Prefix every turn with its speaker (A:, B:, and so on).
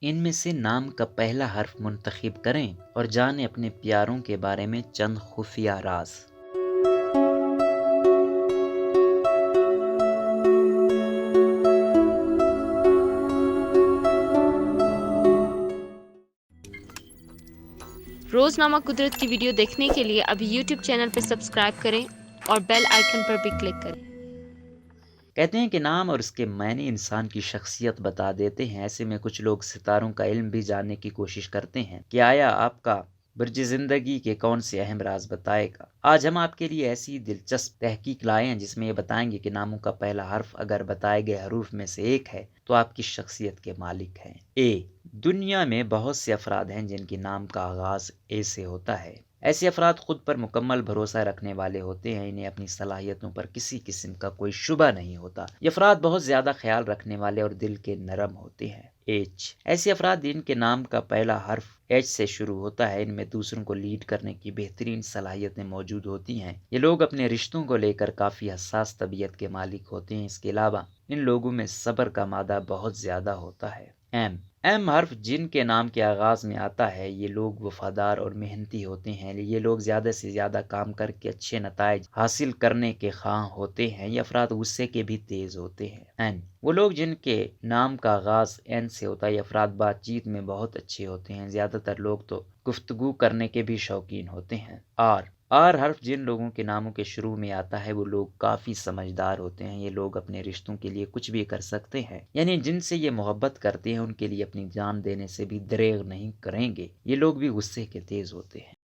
A: ان میں سے نام کا پہلا حرف منتخب کریں اور جانیں اپنے پیاروں کے بارے میں چند خفیہ راز۔
B: روزنامہ قدرت کی ویڈیو دیکھنے کے لیے ابھی یوٹیوب چینل پر سبسکرائب کریں اور بیل آئیکن پر بھی کلک کریں۔
A: کہتے ہیں کہ نام اور اس کے معنی انسان کی شخصیت بتا دیتے ہیں۔ ایسے میں کچھ لوگ ستاروں کا علم بھی جاننے کی کوشش کرتے ہیں کہ آیا آپ کا برج زندگی کے کون سے اہم راز بتائے گا۔ آج ہم آپ کے لیے ایسی دلچسپ تحقیق لائے ہیں جس میں یہ بتائیں گے کہ ناموں کا پہلا حرف اگر بتائے گئے حروف میں سے ایک ہے تو آپ کی شخصیت کے مالک ہیں۔ اے، دنیا میں بہت سے افراد ہیں جن کے نام کا آغاز اے سے ہوتا ہے۔ ایسے افراد خود پر مکمل بھروسہ رکھنے والے ہوتے ہیں، انہیں اپنی صلاحیتوں پر کسی قسم کا کوئی شبہ نہیں ہوتا۔ یہ افراد بہت زیادہ خیال رکھنے والے اور دل کے نرم ہوتے ہیں۔ ایچ، ایسے افراد جن کے نام کا پہلا حرف ایچ سے شروع ہوتا ہے، ان میں دوسروں کو لیڈ کرنے کی بہترین صلاحیتیں موجود ہوتی ہیں۔ یہ لوگ اپنے رشتوں کو لے کر کافی حساس طبیعت کے مالک ہوتے ہیں۔ اس کے علاوہ ان لوگوں میں صبر کا مادہ بہت زیادہ ہوتا ہے۔ ایم حرف جن کے نام کے آغاز میں آتا ہے، یہ لوگ وفادار اور محنتی ہوتے ہیں۔ یہ لوگ زیادہ سے زیادہ کام کر کے اچھے نتائج حاصل کرنے کے خواہاں ہوتے ہیں۔ یہ افراد غصے کے بھی تیز ہوتے ہیں۔ این، وہ لوگ جن کے نام کا آغاز این سے ہوتا ہے، یہ افراد بات چیت میں بہت اچھے ہوتے ہیں۔ زیادہ تر لوگ تو گفتگو کرنے کے بھی شوقین ہوتے ہیں۔ آر حرف جن لوگوں کے ناموں کے شروع میں آتا ہے، وہ لوگ کافی سمجھدار ہوتے ہیں۔ یہ لوگ اپنے رشتوں کے لیے کچھ بھی کر سکتے ہیں، یعنی جن سے یہ محبت کرتے ہیں ان کے لیے اپنی جان دینے سے بھی دریغ نہیں کریں گے۔ یہ لوگ بھی غصے کے تیز ہوتے ہیں۔